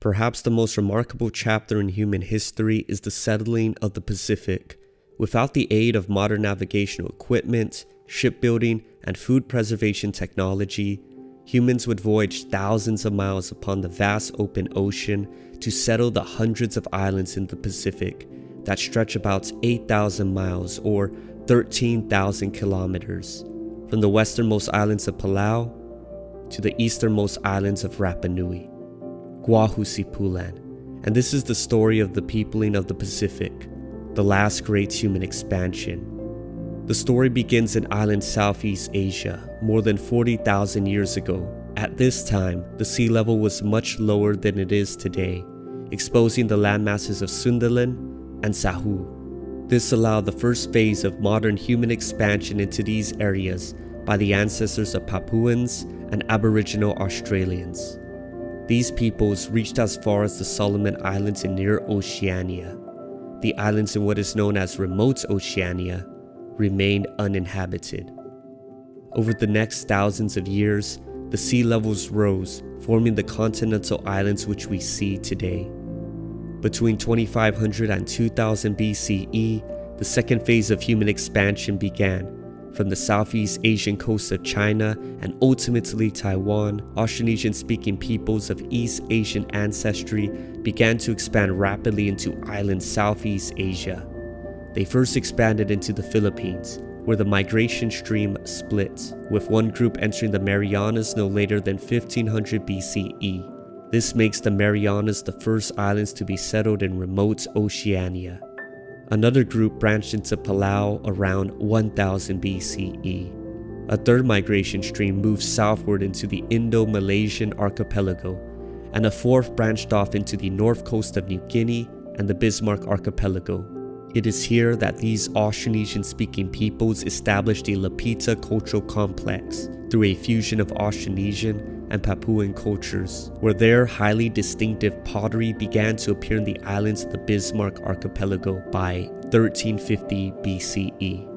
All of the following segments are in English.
Perhaps the most remarkable chapter in human history is the settling of the Pacific. Without the aid of modern navigational equipment, shipbuilding, and food preservation technology, humans would voyage thousands of miles upon the vast open ocean to settle the hundreds of islands in the Pacific that stretch about 8,000 miles or 13,000 kilometers, from the westernmost islands of Palau to the easternmost islands of Rapa Nui, Guahusipulan. And this is the story of the peopling of the Pacific, the last great human expansion. The story begins in island Southeast Asia, more than 40,000 years ago. At this time, the sea level was much lower than it is today, exposing the landmasses of Sundaland and Sahu. This allowed the first phase of modern human expansion into these areas by the ancestors of Papuans and Aboriginal Australians. These peoples reached as far as the Solomon Islands in near Oceania. The islands in what is known as remote Oceania remained uninhabited. Over the next thousands of years, the sea levels rose, forming the continental islands which we see today. Between 2500 and 2000 BCE, the second phase of human expansion began. From the Southeast Asian coast of China and ultimately Taiwan, Austronesian-speaking peoples of East Asian ancestry began to expand rapidly into island Southeast Asia. They first expanded into the Philippines, where the migration stream split, with one group entering the Marianas no later than 1500 BCE. This makes the Marianas the first islands to be settled in remote Oceania. Another group branched into Palau around 1000 BCE. A third migration stream moved southward into the Indo-Malaysian archipelago, and a fourth branched off into the north coast of New Guinea and the Bismarck archipelago. It is here that these Austronesian-speaking peoples established the Lapita cultural complex through a fusion of Austronesian and Papuan cultures, where their highly distinctive pottery began to appear in the islands of the Bismarck archipelago by 1350 BCE.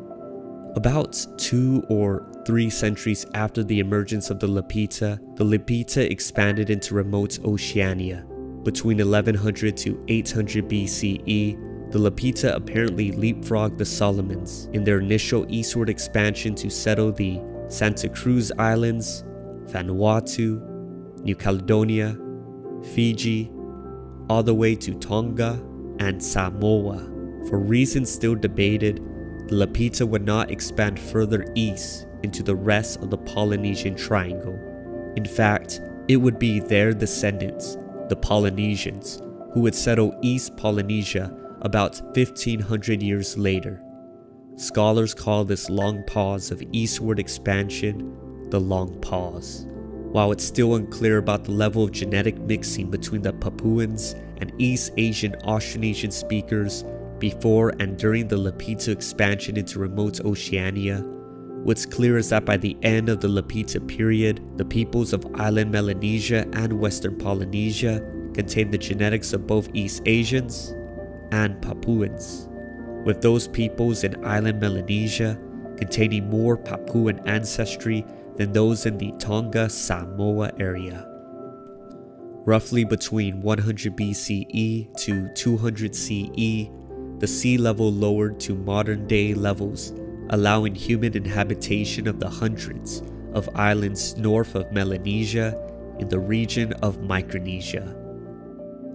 About 2 or 3 centuries after the emergence of the Lapita expanded into remote Oceania. Between 1100 to 800 BCE, the Lapita apparently leapfrogged the Solomons in their initial eastward expansion to settle the Santa Cruz Islands, Vanuatu, New Caledonia, Fiji, all the way to Tonga and Samoa. For reasons still debated, the Lapita would not expand further east into the rest of the Polynesian Triangle. In fact, it would be their descendants, the Polynesians, who would settle East Polynesia about 1500 years later. Scholars call this long pause of eastward expansion the long pause. While it's still unclear about the level of genetic mixing between the Papuans and East Asian Austronesian speakers before and during the Lapita expansion into remote Oceania, what's clear is that by the end of the Lapita period, the peoples of Island Melanesia and Western Polynesia contained the genetics of both East Asians and Papuans, with those peoples in Island Melanesia containing more Papuan ancestry than those in the Tonga Samoa area. Roughly between 100 BCE to 200 CE, the sea level lowered to modern-day levels, allowing human inhabitation of the hundreds of islands north of Melanesia in the region of Micronesia.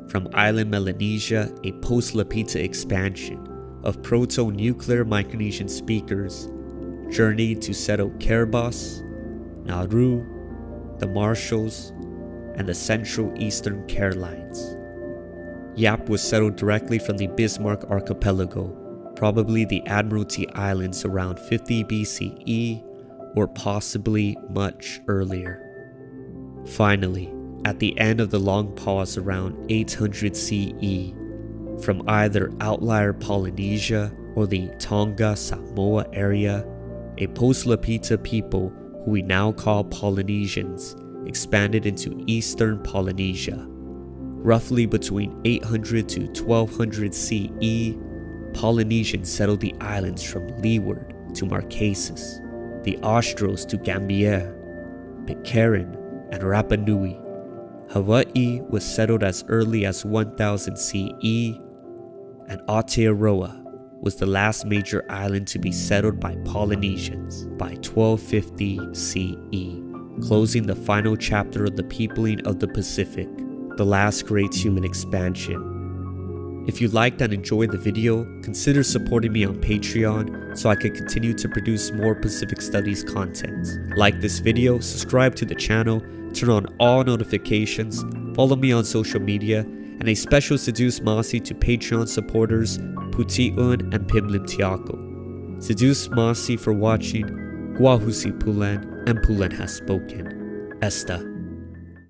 From Island Melanesia, a post-Lapita expansion of proto-nuclear Micronesian speakers journeyed to settle Kiribati, Nauru, the Marshalls, and the Central Eastern Carolines. Yap was settled directly from the Bismarck archipelago, probably the Admiralty Islands around 50 BCE or possibly much earlier. Finally, at the end of the long pause around 800 CE, from either outlier Polynesia or the Tonga Samoa area, a post-Lapita people who we now call Polynesians expanded into eastern Polynesia. Roughly between 800 to 1200 CE, Polynesians settled the islands from Leeward to Marquesas, the Australs to Gambier, Pitcairn, and Rapa Nui. Hawaii was settled as early as 1000 CE, and Aotearoa was the last major island to be settled by Polynesians by 1250 CE, closing the final chapter of the peopling of the Pacific, the last great human expansion. If you liked and enjoyed the video, consider supporting me on Patreon so I can continue to produce more Pacific Studies content. Like this video, subscribe to the channel, turn on all notifications, follow me on social media, and a special Seduce Masi to Patreon supporters Puti'on and Pim Limtiaco. Seduce Masi for watching, Guahusi Pulan, and Pulan has spoken. Esta.